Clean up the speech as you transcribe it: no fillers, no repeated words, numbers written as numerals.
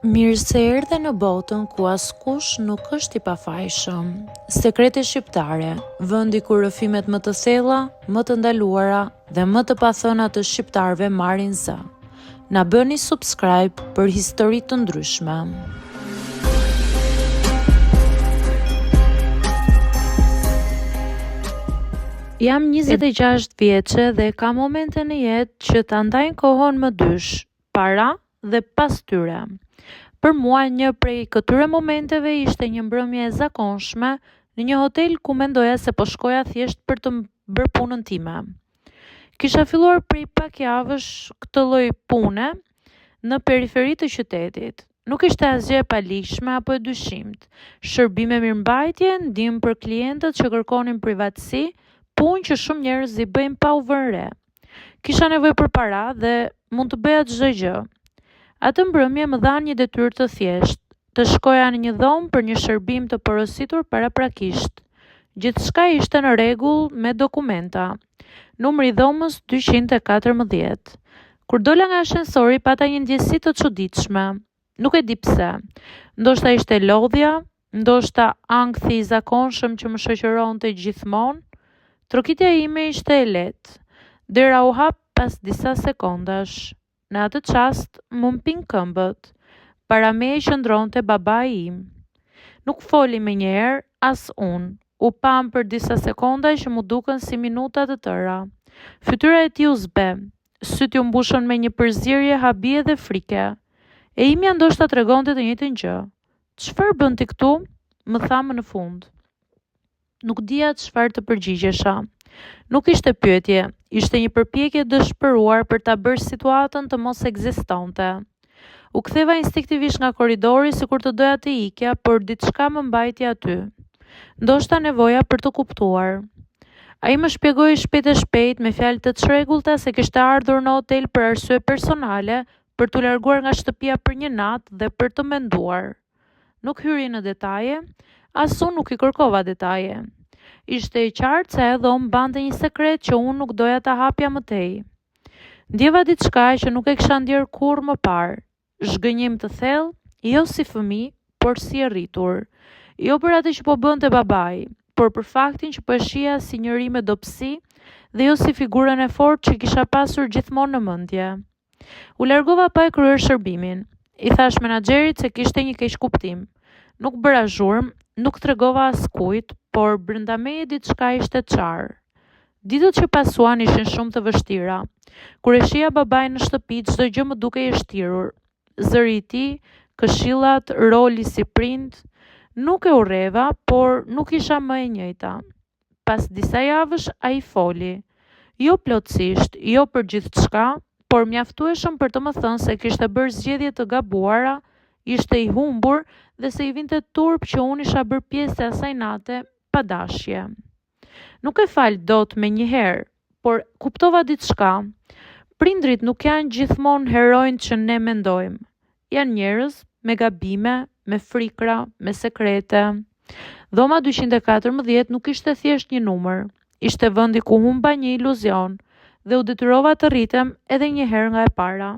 Mirë se erdhe në botën ku askush nuk është i pafajshëm. Sekrete shqiptare, vendi ku rrëfimet më të thella, më të ndaluara dhe më të pathëna të shqiptarëve marrin zë. Na bëni subscribe për histori të ndryshme. Jam 26 vjeçe dhe ka momente në jetë që ta ndajnë kohën më dysh, para dhe pas tyre. Për mua një prej këtyre momenteve ishte një mbrëmje e zakonshme në një hotel ku mendoja se po shkoja thjesht për të bërë punën time. Kisha filluar prej pak javësh këtë lloj pune në periferi të qytetit. Nuk ishte asgjë e palishme apo e dyshimt. Shërbime mirëmbajtje, ndihmë për klientët që kërkonin privatësi, punë që shumë njerëz i bëjnë pa u vënë re. Kisha nevojë për para dhe mund të bëja çdo gjë. Atë mbrëmje më dhan një detyrë të thjeshtë, të shkoja në një dhomë për një shërbim të porositur paraprakisht. Gjithçka ishte në rregull me dokumenta. Numri i dhomës 214. Kur dola nga ashensori pata një ndjesi të çuditshme. Nuk e di pse. Ndoshta ishte lodhja, ndoshta ankthi i zakonshëm që më shoqëronte gjithmonë. Trokitja ime ishte e lehtë. Dera u hap pas disa sekondash. Në atë çast më mpin këmbët. Para meje qëndronte babai im. Nuk foli menjëherë as unë. U pam për disa sekonda që mu duken si minuta të tëra. Fytyra e tij u zbe. Syt u mbushën me një përzierje habie dhe frike. E imja ndoshta tregonte të njëjtën gjë. Çfarë bën ti këtu? Më tha më në fund. Nuk dija çfarë të përgjigjesha. Nuk ishte pyetje, ishte një përpjekje dëshpëruar për ta bërë situatën të mos ekzistonte. U ktheva instinktivisht nga korridori sikur të doja të ikja, por diçka më mbajti aty. Ndoshta nevoja për të kuptuar. Ai më shpjegoi shpejt e shpejt me fjalë të çrregullta se kishte ardhur në hotel për arsye personale, për t'u larguar nga shtëpia për një natë dhe për të menduar. Nuk hyri në detaje, as unë nuk i kërkova detaje. Ishte i qartë se edhe unë mbante një sekret që unë nuk doja ta hapja më tej. Ndjeva diçka që nuk e kisha ndjer kurrë më parë. Zhgënjim të thellë, jo si fëmijë, por si e rritur. Jo për atë që po bënte babai, por për faktin që po e shija si njëri me dobësi dhe jo si figurën e fortë që kisha pasur gjithmonë në mendje. U largova pa e kryer shërbimin. I thash menaxherit se kishte një keqkuptim. Nuk bëra zhurmë, nuk tregova askujt, por brenda meje diçka ishte qarë. Ditët që pasuan ishin shumë të vështira. Kur e shija babain në shtëpi, çdo gjë më dukej e shtirur. Zëri i tij, këshillat, roli si prind, nuk e urreva, por nuk isha më e njëjta. Pas disa javësh ai foli. Jo plotësisht, jo për gjithçka, por mjaftueshëm për të më thënë se kishte bërë zgjedhje të gabuara, ishte i humbur dhe se i vinte turp që unë isha bërë pjesë e asaj nate pa dashje. Nuk e fal dot me njëherë, por kuptova diçka. Prindrit nuk janë gjithmonë herojnë që ne mendojmë. Janë njerëz me gabime, me frikra, me sekrete. Dhoma 214 nuk ishte thjesht një numër. Ishte vendi ku humba një iluzion dhe u detyrova të rritem edhe një herë nga e para.